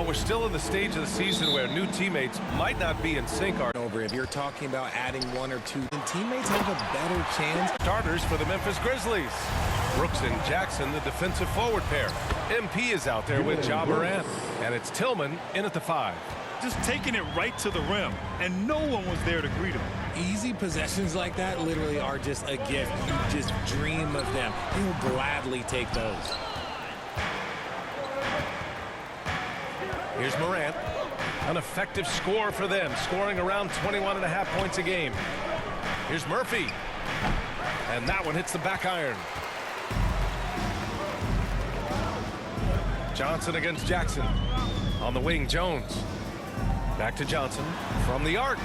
Well, we're still in the stage of the season where new teammates might not be in sync. If you're talking about adding one or two, then teammates have a better chance. Starters for the Memphis Grizzlies. Brooks and Jackson, the defensive forward pair. MP is out there with Ja Morant. And it's Tillman in at the 5. Just taking it right to the rim, and no one was there to greet him. Easy possessions like that literally are just a gift. You just dream of them. He'll gladly take those. Here's Morant. An effective score for them, scoring around 21.5 points a game. Here's Murphy. And that one hits the back iron. Johnson against Jackson. On the wing, Jones. Back to Johnson from the arc.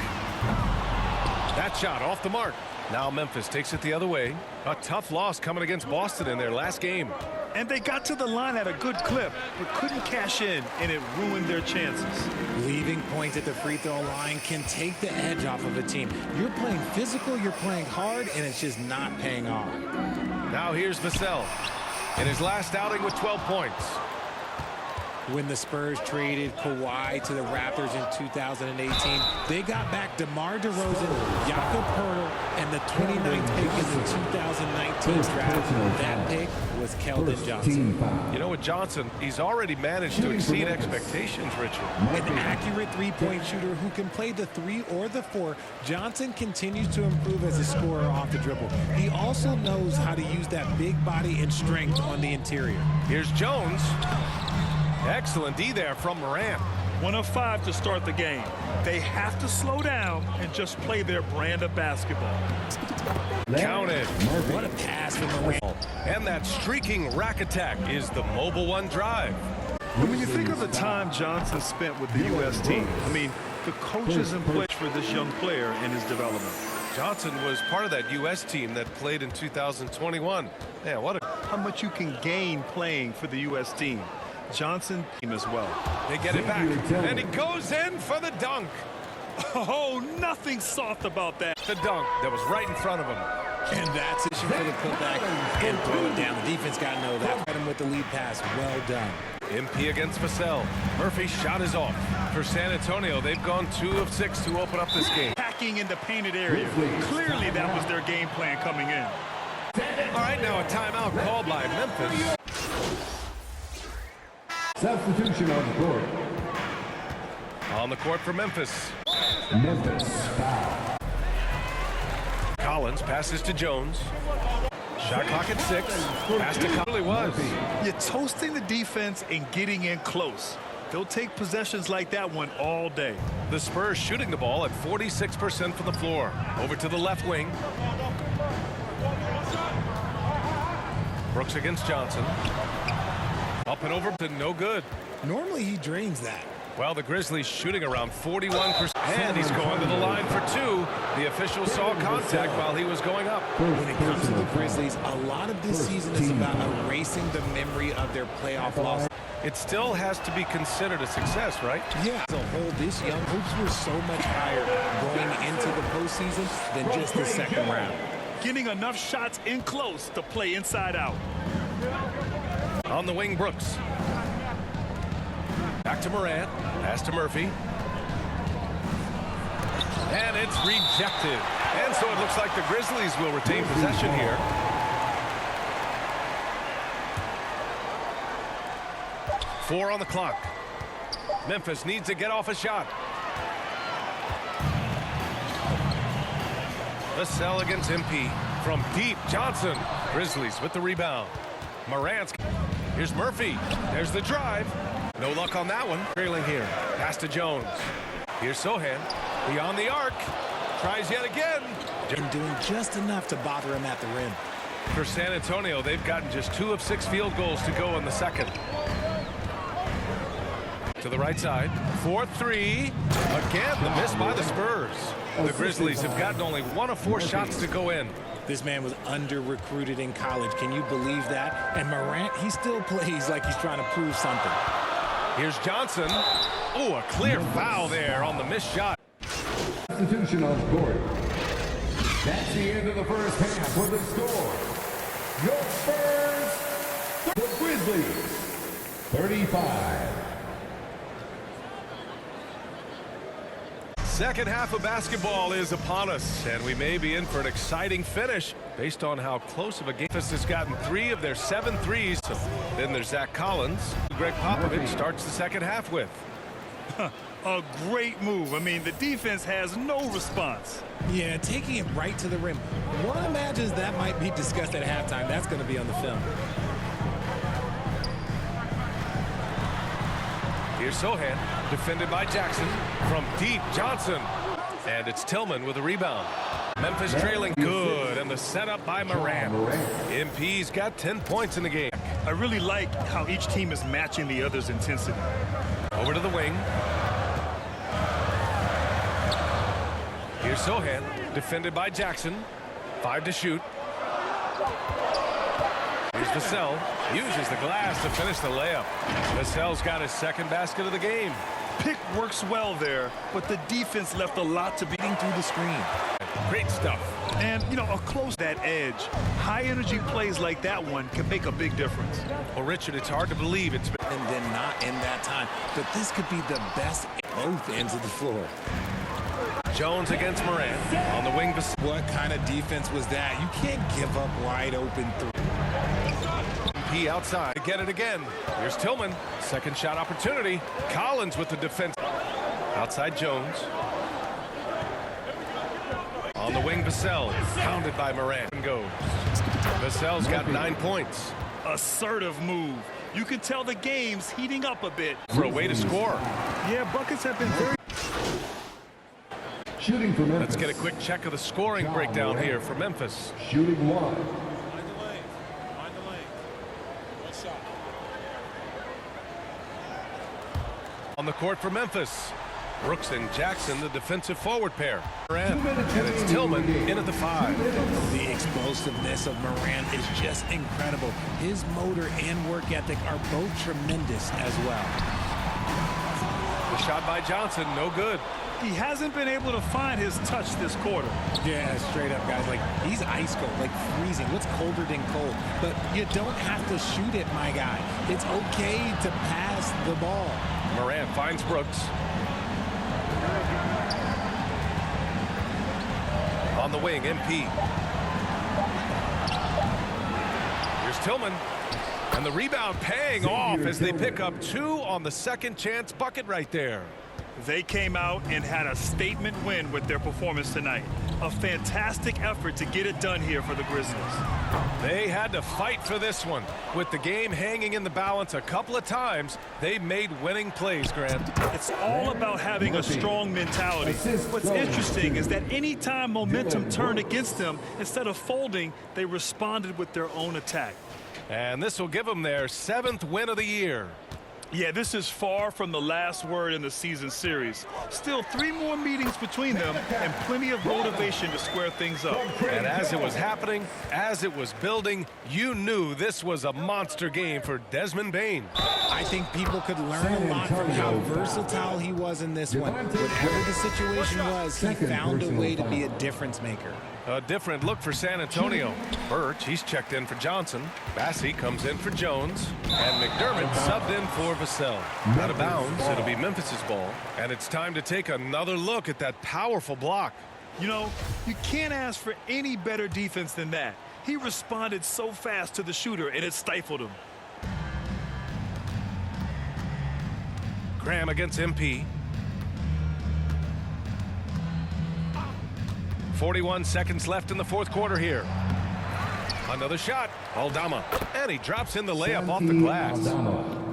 That shot off the mark. Now Memphis takes it the other way. A tough loss coming against Boston in their last game. And they got to the line at a good clip, but couldn't cash in, and it ruined their chances. Leaving points at the free throw line can take the edge off of a team. You're playing physical, you're playing hard, and it's just not paying off. Now here's Vassell in his last outing with 12 points. When the Spurs traded Kawhi to the Raptors in 2018, they got back DeMar DeRozan, Jakob Poeltl, and the 29th pick in the 2019 draft. That pick was Keldon Johnson. You know, with Johnson, he's already managed to exceed expectations, Richard. An accurate three-point shooter who can play the 3 or the 4, Johnson continues to improve as a scorer off the dribble. He also knows how to use that big body and strength on the interior. Here's Jones. Excellent D there from Morant. 1 of 5 to start the game. They have to slow down and just play their brand of basketball. Counted. What a pass from Morant. And that streaking rack attack is the Mobile One drive. When you think of the time Johnson spent with the U.S. team, I mean, the coaches and players for this young player in his development. Johnson was part of that U.S. team that played in 2021. Yeah, what a... How much you can gain playing for the U.S. team. Johnson team as well. They get it back, and he goes in for the dunk. Oh, nothing soft about that. The dunk that was right in front of him. And that's it for the putback and throw it down. The defense got to know that. Him with the lead pass. Well done. MP against Vassell. Murphy's shot is off. For San Antonio, they've gone 2 of 6 to open up this game. Packing in the painted area. Clearly, that was their game plan coming in. All right, now a timeout called by Memphis. Substitution on the court. On the court for Memphis. Memphis foul. Collins passes to Jones. Shot clock at 6. Pass to Collins. Really was. You're toasting the defense and getting in close. They'll take possessions like that one all day. The Spurs shooting the ball at 46% from the floor. Over to the left wing. Brooks against Johnson. Up and over to no good. Normally he drains that. Well, the Grizzlies shooting around 41%. And he's going to the line for 2. The official saw contact while he was going up. When it comes to the Grizzlies, a lot of this season is about erasing the memory of their playoff loss. It still has to be considered a success, right? Yeah. As a whole, this young hoops were so much higher going into the postseason than just the second round. Getting enough shots in close to play inside out. On the wing, Brooks. Back to Morant. Pass to Murphy. And it's rejected. And so it looks like the Grizzlies will retain possession here. Four on the clock. Memphis needs to get off a shot. Vassell against MP. From deep, Johnson. Grizzlies with the rebound. Morant's. Here's Murphy. There's the drive. No luck on that one. Trailing here. Pass to Jones. Here's Sohan. Beyond the arc. Tries yet again. And doing just enough to bother him at the rim. For San Antonio, they've gotten just 2 of 6 field goals to go in the second. To the right side. 4-3. Again, the miss by the Spurs. The Grizzlies have gotten only 1 of 4 shots to go in. This man was under-recruited in college. Can you believe that? And Morant, he still plays like he's trying to prove something. Here's Johnson. Oh, a clear foul there on the missed shot. Substitution on the court. That's the end of the first half with the score. Your Spurs, the Grizzlies, 35. Second half of basketball is upon us, and we may be in for an exciting finish based on how close of a game. Memphis has gotten 3 of their 7 threes. Then there's Zach Collins. Greg Popovich starts the second half with. A great move. I mean, the defense has no response. Yeah, taking it right to the rim. One imagines that might be discussed at halftime. That's going to be on the film. Here's Sohan, defended by Jackson. From deep, Johnson. And it's Tillman with a rebound. Memphis trailing good, and the setup by Morant. MP's got 10 points in the game. I really like how each team is matching the other's intensity. Over to the wing. Here's Sohan, defended by Jackson. 5 to shoot. Here's Vassell, uses the glass to finish the layup. Vassell's got his second basket of the game. Pick works well there, but the defense left a lot to beating through the screen. Great stuff. And, you know, a close that edge. High-energy plays like that one can make a big difference. Well, Richard, it's hard to believe it's been. And then not in that time. But this could be the best at both ends of the floor. Jones against Morant on the wing. What kind of defense was that? You can't give up wide open three. P outside to get it again. Here's Tillman. Second shot opportunity. Collins with the defense. Outside Jones. On the wing, Vassell. Pounded by Morant. Goes. Vassell's got 9 points. Assertive move. You can tell the game's heating up a bit. For a way to score. Yeah, buckets have been very... Shooting for Memphis. Let's get a quick check of the scoring breakdown here for Memphis. Shooting 1. On the court for Memphis, Brooks and Jackson, the defensive forward pair. And it's Tillman in at the 5. The explosiveness of Morant is just incredible. His motor and work ethic are both tremendous as well. The shot by Johnson, no good. He hasn't been able to find his touch this quarter. Yeah, straight up, guys. Like, he's ice cold, like freezing. What's colder than cold? But you don't have to shoot it, my guy. It's okay to pass the ball. Morant finds Brooks. On the wing, MP. Here's Tillman. And the rebound paying off as they pick up 2 on the second chance bucket right there. They came out and had a statement win with their performance tonight. A fantastic effort to get it done here for the Grizzlies. They had to fight for this one. With the game hanging in the balance a couple of times, they made winning plays, Grant. It's all about having a strong mentality. What's interesting is that anytime momentum turned against them, instead of folding, they responded with their own attack. And this will give them their 7th win of the year. Yeah, this is far from the last word in the season series. Still 3 more meetings between them and plenty of motivation to square things up. And as it was happening, as it was building, you knew this was a monster game for Desmond Bane. I think people could learn a lot from how versatile he was in this one. Whatever the situation was, he found a way to be a difference maker. A different look for San Antonio. Birch, he's checked in for Johnson. Bassey comes in for Jones. And McDermott subbed in for Vassell. Out of bounds, it'll be Memphis's ball. And it's time to take another look at that powerful block. You know, you can't ask for any better defense than that. He responded so fast to the shooter, and it stifled him. Graham against MP. 41 seconds left in the 4th quarter here. Another shot. Aldama. And he drops in the layup off the glass.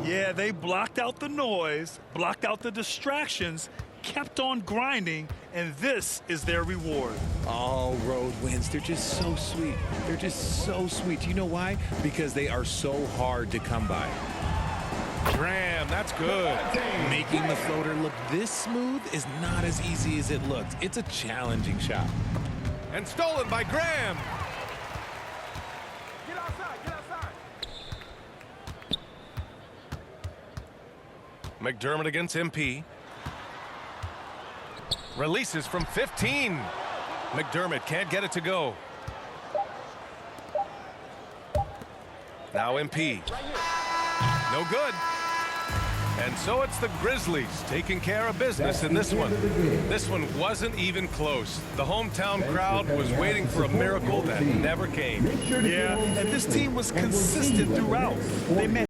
Yeah, they blocked out the noise, blocked out the distractions, kept on grinding, and this is their reward. All road wins. They're just so sweet. They're just so sweet. You know why? Because they are so hard to come by. Graham, that's good. Making the floater look this smooth is not as easy as it looks. It's a challenging shot. And stolen by Graham. Get outside, get outside. McDermott against MP. Releases from 15. McDermott can't get it to go. Now MP. No good. And so it's the Grizzlies taking care of business in this one. This one wasn't even close. The hometown crowd was waiting for a miracle that never came. Yeah, and this team was consistent throughout. They